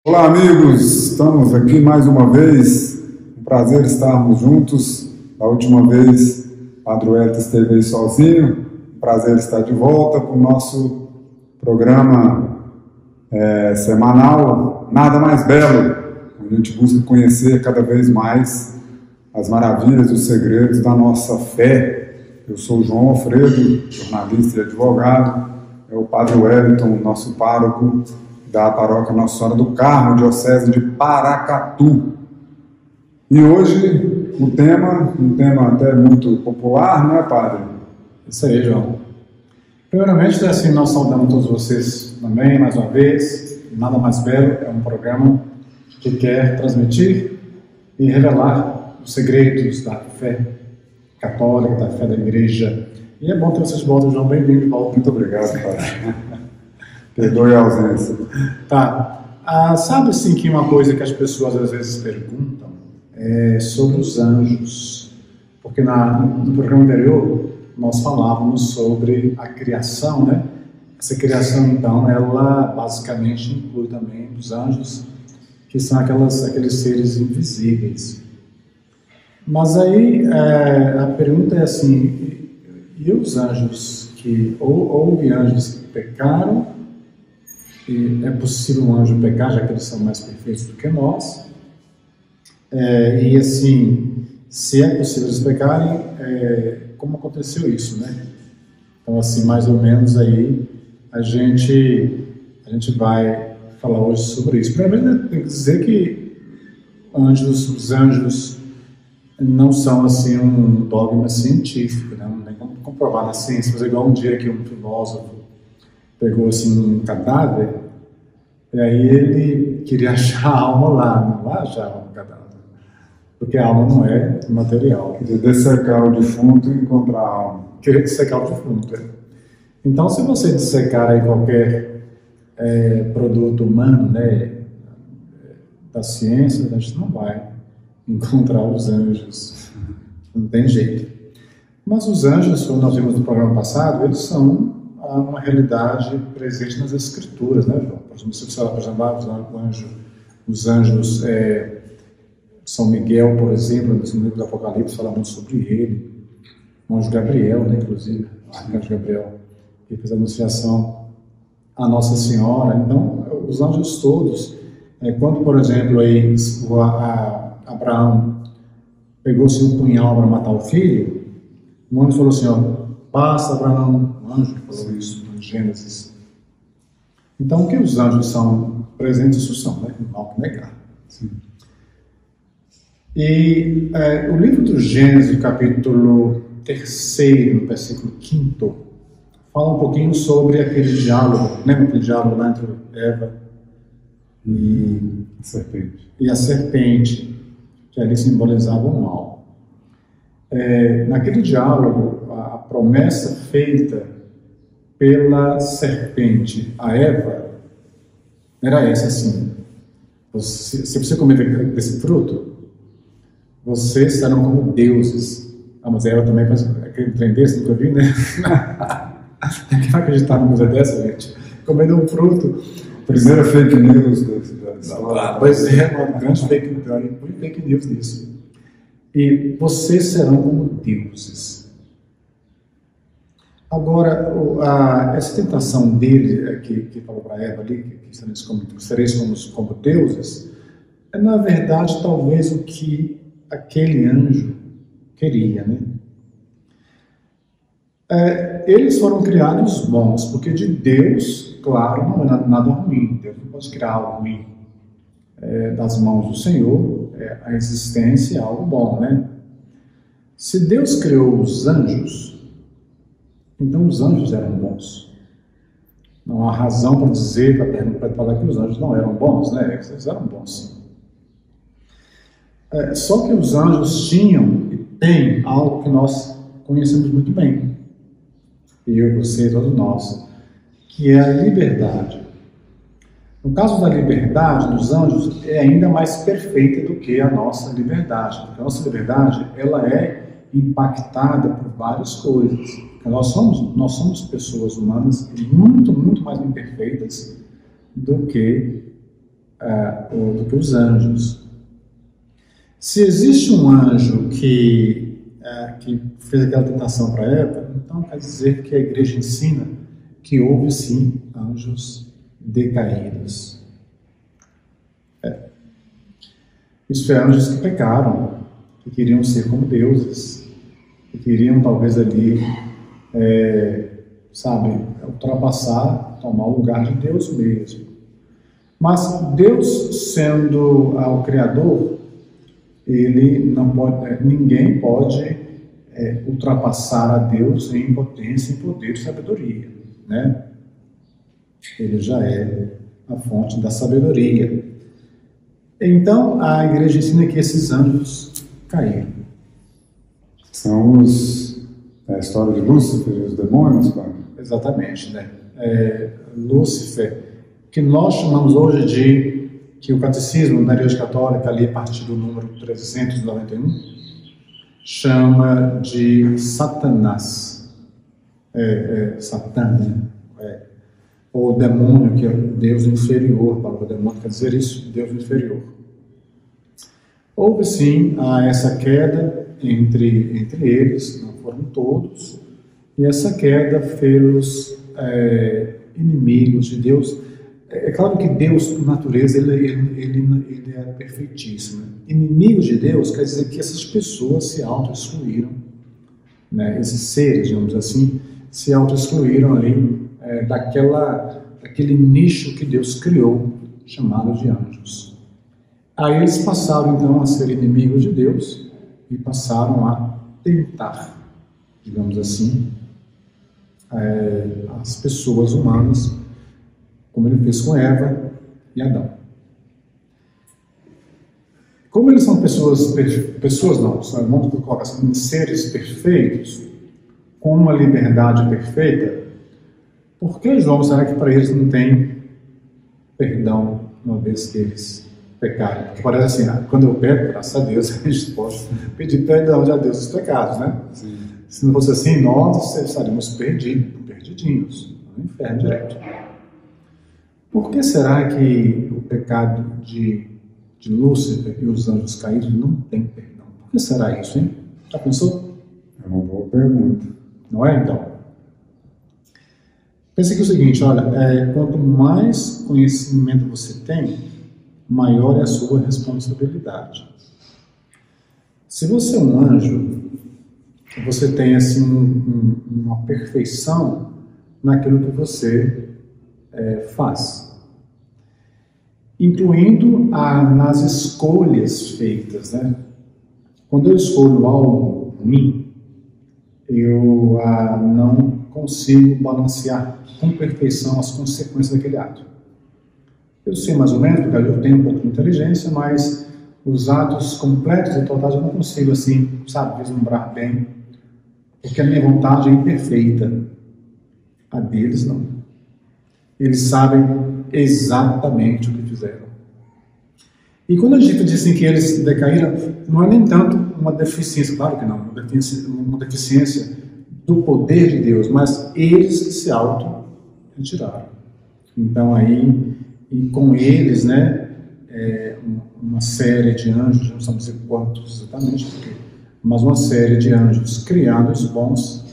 Olá, amigos! Estamos aqui mais uma vez. Um prazer estarmos juntos. A última vez, o Padre Wellington esteve aí sozinho. Um prazer estar de volta para o nosso programa semanal Nada Mais Belo. A gente busca conhecer cada vez mais as maravilhas e os segredos da nossa fé. Eu sou o João Alfredo, jornalista e advogado. É o Padre Wellington, nosso pároco da paróquia Nossa Senhora do Carmo, diocese de Paracatu. E hoje um tema até muito popular, não é, Padre? Isso aí, João. Primeiramente, assim, nós saudamos todos vocês também, mais uma vez. Nada Mais Belo é um programa que quer transmitir e revelar os segredos da fé católica, da fé da igreja. E é bom ter vocês de volta, João. Bem-vindo de volta. Muito obrigado, Padre. Perdoe a ausência. Tá. Sabe, assim, que uma coisa que as pessoas às vezes perguntam é sobre os anjos. Porque no programa anterior nós falávamos sobre a criação, né? Essa criação, então, ela basicamente inclui também os anjos, que são aqueles seres invisíveis. Mas aí a pergunta é assim, e os anjos que, houve anjos que pecaram, e é possível um anjo pecar, já que eles são mais perfeitos do que nós, e assim, se é possível eles pecarem, como aconteceu isso, né? Então, assim, mais ou menos aí, a gente vai falar hoje sobre isso. Primeiro, tem que dizer que os anjos não são, assim, um dogma científico, né? Não tem como comprovar na ciência, mas é igual um dia que um filósofo pegou, assim, um cadáver, e aí ele queria achar a alma lá, não vai achar a alma no cadáver, porque a alma não é material. Queria dessecar o defunto e encontrar a alma. Queria dessecar o defunto, Então, se você dissecar aí qualquer produto humano, né, da ciência, a gente não vai encontrar os anjos, não tem jeito. Mas os anjos, como nós vimos no programa passado, eles são uma realidade presente nas Escrituras, né, João? Por exemplo, se você apresentar os anjos, São Miguel, por exemplo, no livro do Apocalipse, fala muito sobre ele. O anjo Gabriel, né, inclusive, o arcanjo Gabriel, que fez a anunciação à Nossa Senhora. Então, os anjos todos, quando, por exemplo, aí, Abraão pegou-se um punhal para matar o filho, o anjo falou assim, passa, Abraão. O anjo que falou isso em Gênesis. Então, o que os anjos são presentes, isso são, né? Não há que negar. Sim. E o livro do Gênesis, capítulo 3, versículo 5, fala um pouquinho sobre aquele diálogo, lembra aquele diálogo lá entre Eva e a serpente, que ali simbolizava o mal. Naquele diálogo, a promessa feita pela serpente a Eva era essa, assim: se você comer desse fruto, vocês serão como deuses. Mas a Eva também faz aquele trem desse, nunca vi, né? Quem vai acreditar numa coisa dessa, gente? Comendo um fruto. Primeira fake news Pois uma grande fake news nisso. E vocês serão como deuses. Agora, essa tentação dele, que falou para Eva ali, que sereis como deuses, é na verdade talvez o que aquele anjo queria, né? Eles foram criados bons, porque de Deus, claro, não é nada ruim. Deus não pode criar algo ruim. Das mãos do Senhor, a existência é algo bom, né? Se Deus criou os anjos, então os anjos eram bons. Não há razão para dizer, para falar que os anjos não eram bons, né? Eles eram bons, sim. Só que os anjos tinham e têm algo que nós conhecemos muito bem, eu, você, todos nós, que é a liberdade. No caso da liberdade dos anjos, é ainda mais perfeita do que a nossa liberdade, porque a nossa liberdade, ela é impactada por várias coisas. Nós somos pessoas humanas muito, muito mais imperfeitas do que do que os anjos. Se existe um anjo que fez aquela tentação para Eva, então quer dizer que a igreja ensina que houve sim anjos decaídos. Isso é, anjos que pecaram, que queriam ser como deuses, que queriam talvez ali, ultrapassar, tomar o lugar de Deus mesmo. Mas Deus, sendo o Criador, ele não pode, ninguém pode ultrapassar a Deus em potência, em poder e sabedoria, né? Ele já é a fonte da sabedoria. Então, a igreja ensina que esses anjos caíram. São a história de Lúcifer e os demônios, Padre? Exatamente, né? Lúcifer, que nós chamamos hoje que o catecismo da Igreja Católica, ali a partir do número 391, chama de Satanás. Satã, né? Ou demônio, que é Deus inferior. Para o demônio quer dizer isso, Deus inferior. Houve sim essa queda entre eles, não foram todos, e essa queda fez-los inimigos de Deus. É claro que Deus, por natureza, ele é perfeitíssimo. Inimigos de Deus quer dizer que essas pessoas se auto-excluíram, né? Esses seres, digamos assim, se auto-excluíram ali daquele nicho que Deus criou, chamado de anjos. Aí eles passaram então a ser inimigos de Deus e passaram a tentar, digamos assim, as pessoas humanas, como ele fez com Eva e Adão. Como eles são são seres perfeitos, com uma liberdade perfeita, por que, João, será que para eles não tem perdão uma vez que eles pecaram? Porque parece assim, quando eu peco, graças a Deus, a gente pode pedir perdão a Deus dos pecados, né? Sim. Se não fosse assim, nós estaríamos perdidinhos, no inferno direto. Por que será que o pecado de Lúcifer e os anjos caídos não tem perdão? Por que será isso, hein? Já pensou? É uma boa pergunta. Não é, então? Pense aqui o seguinte, olha, quanto mais conhecimento você tem, maior é a sua responsabilidade. Se você é um anjo, você tem assim uma perfeição naquilo que você faz, incluindo nas escolhas feitas, né? Quando eu escolho algo ruim, eu não consigo balancear com perfeição as consequências daquele ato. Eu sei mais ou menos, porque eu tenho um pouco de inteligência, mas os atos completos e totais eu não consigo, assim, vislumbrar bem, porque a minha vontade é imperfeita. A deles, não. Eles sabem exatamente o que fizeram. E quando a gente diz assim, que eles decaíram, não é nem tanto uma deficiência, claro que não, uma deficiência do poder de Deus, mas eles que se auto-retiraram. Então aí, e com eles, né, uma série de anjos, não sabemos dizer quantos exatamente, mas uma série de anjos criados bons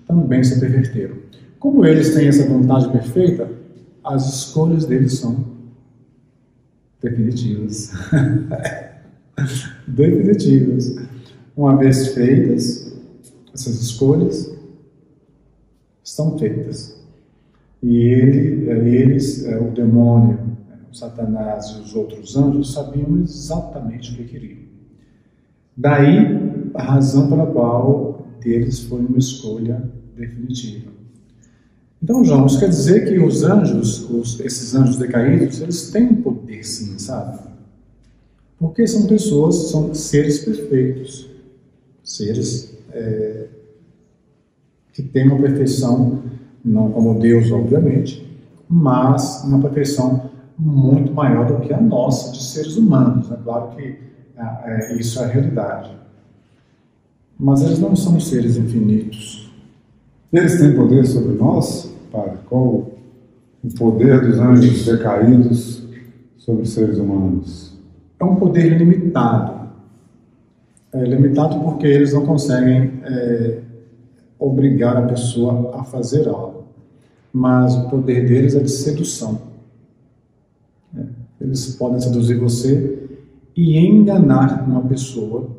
também se perverteram. Como eles têm essa vontade perfeita, as escolhas deles são definitivas. Definitivas. Uma vez feitas, essas escolhas estão feitas. E eles, o demônio, o Satanás e os outros anjos sabiam exatamente o que queriam. Daí a razão pela qual deles foi uma escolha definitiva. Então, João, isso quer dizer que os anjos, esses anjos decaídos, eles têm um poder sim, sabe? Porque são pessoas, são seres perfeitos. Seres que têm uma perfeição, não como Deus, obviamente, mas uma perfeição muito maior do que a nossa, de seres humanos. É claro que isso é a realidade. Mas eles não são seres infinitos. Eles têm poder sobre nós, Padre? Qual o poder dos anjos decaídos sobre os seres humanos? É um poder limitado. É limitado porque eles não conseguem obrigar a pessoa a fazer algo. Mas o poder deles é de sedução. Eles podem seduzir você e enganar uma pessoa,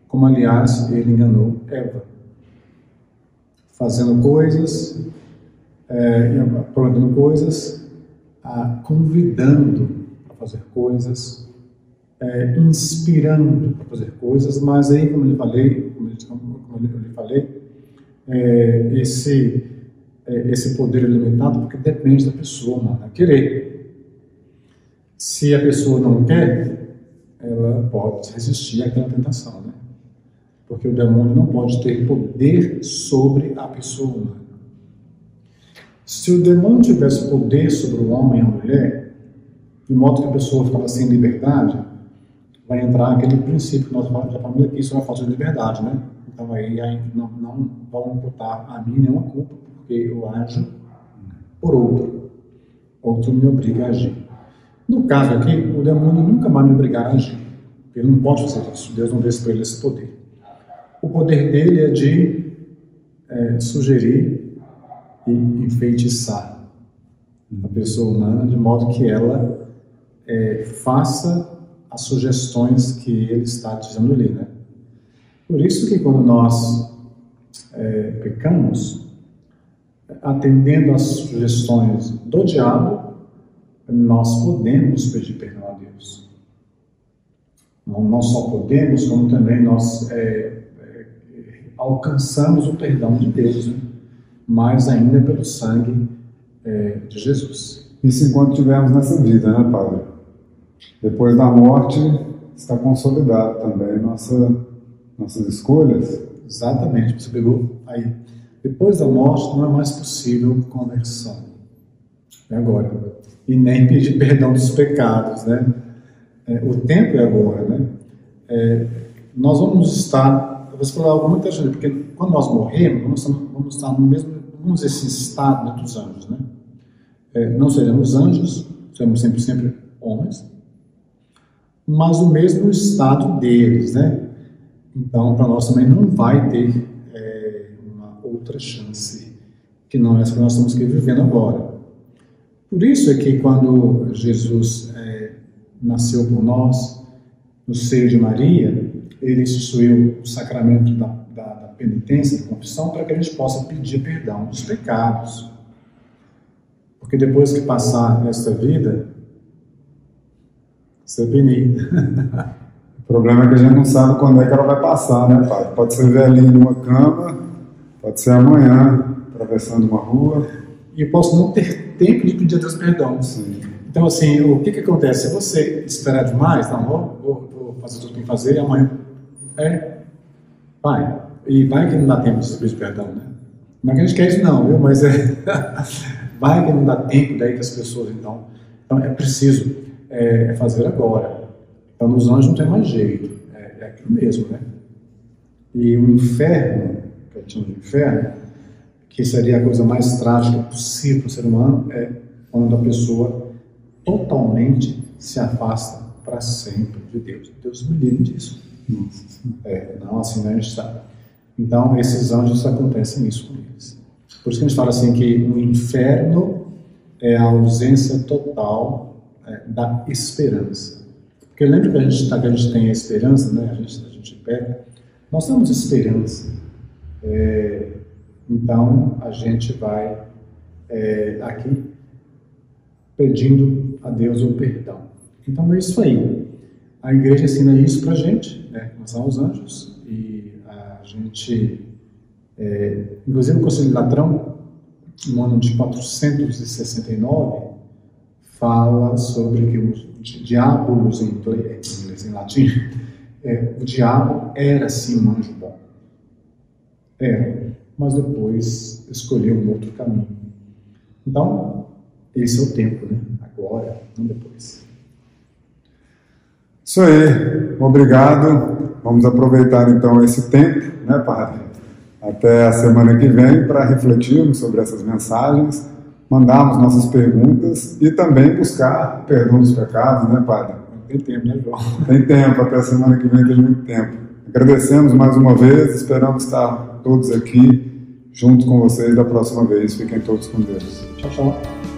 como aliás ele enganou Eva, fazendo coisas, prometendo coisas, convidando para fazer coisas, inspirando para fazer coisas, mas aí, como eu falei, esse poder é limitado porque depende da pessoa humana querer. Se a pessoa não quer, ela pode resistir àquela tentação, né? Porque o demônio não pode ter poder sobre a pessoa humana. Se o demônio tivesse poder sobre o homem e a mulher, de modo que a pessoa ficava sem liberdade, vai entrar aquele princípio que nós já falamos aqui sobre a falta de liberdade, né? Então aí não vão imputar a mim nenhuma culpa, porque eu ajo por outro me obriga a agir. No caso aqui, o demônio nunca vai me obrigar a agir. Ele não pode fazer isso. Deus não deu para ele esse poder. O poder dele é de sugerir e enfeitiçar a pessoa humana, de modo que ela faça as sugestões que ele está dizendo ali, né? Por isso que quando nós pecamos, atendendo às sugestões do diabo, nós podemos pedir perdão a Deus. Não só podemos, como também nós alcançamos o perdão de Deus, né? Mais ainda pelo sangue de Jesus. Isso enquanto estivermos nessa vida, né, Padre? Depois da morte, está consolidado também nossas escolhas. Exatamente, você pegou aí. Depois da morte não é mais possível conversão. É agora. E nem pedir perdão dos pecados, né? O tempo é agora, né? Nós vamos estar, eu vou falar algo muito interessante, porque quando nós morrermos, vamos estar no mesmo, vamos dizer assim, estado dos anjos, né? Não seremos anjos, seremos sempre homens, mas o mesmo estado deles, né? Então, para nós também não vai ter uma outra chance que não é essa que nós estamos vivendo agora. Por isso é que quando Jesus nasceu por nós, no seio de Maria, ele instituiu o sacramento da penitência, da confissão, para que a gente possa pedir perdão dos pecados. Porque depois que passar esta vida, você penir. O problema é que a gente não sabe quando é que ela vai passar, né, Padre? Pode ser velhinho numa cama, pode ser amanhã, atravessando uma rua. E eu posso não ter tempo de pedir a Deus perdão. Sim. Então, assim, o que acontece? Se você esperar demais, não, vou fazer tudo que tem que fazer, e amanhã, vai. E vai que não dá tempo de pedir perdão, né? Não é que a gente quer isso não, viu? Mas vai que não dá tempo daí que as pessoas, então é preciso fazer agora. Então, nos anjos não tem mais jeito, é aquilo mesmo, né? E o inferno, que a gente chama de inferno, que seria a coisa mais trágica possível para o ser humano, é quando a pessoa totalmente se afasta para sempre de Deus. Deus me livre disso. Não, assim não está. Então, esses anjos acontecem isso com eles. Por isso que a gente fala assim que o inferno é a ausência total da esperança. Porque lembra que a gente tem a esperança, né? A gente pega. Nós temos esperança. Então, a gente vai aqui pedindo a Deus o perdão. Então, é isso aí. A igreja ensina isso para a gente, né? Nós somos anjos. E a gente, inclusive o Concílio de Latrão, no ano de 469, fala sobre que os diabolos, em inglês, em latim, o diabo era sim um anjo bom. Mas depois escolheu um outro caminho. Então, esse é o tempo, né? Agora, não depois. Isso aí, obrigado. Vamos aproveitar então esse tempo, né, Padre? Até a semana que vem para refletirmos sobre essas mensagens mandarmos nossas perguntas e também buscar perdão dos pecados, né, Padre? Tem tempo, né, João? Tem tempo, até a semana que vem tem muito tempo. Agradecemos mais uma vez, esperamos estar todos aqui junto com vocês da próxima vez. Fiquem todos com Deus. Tchau, tchau.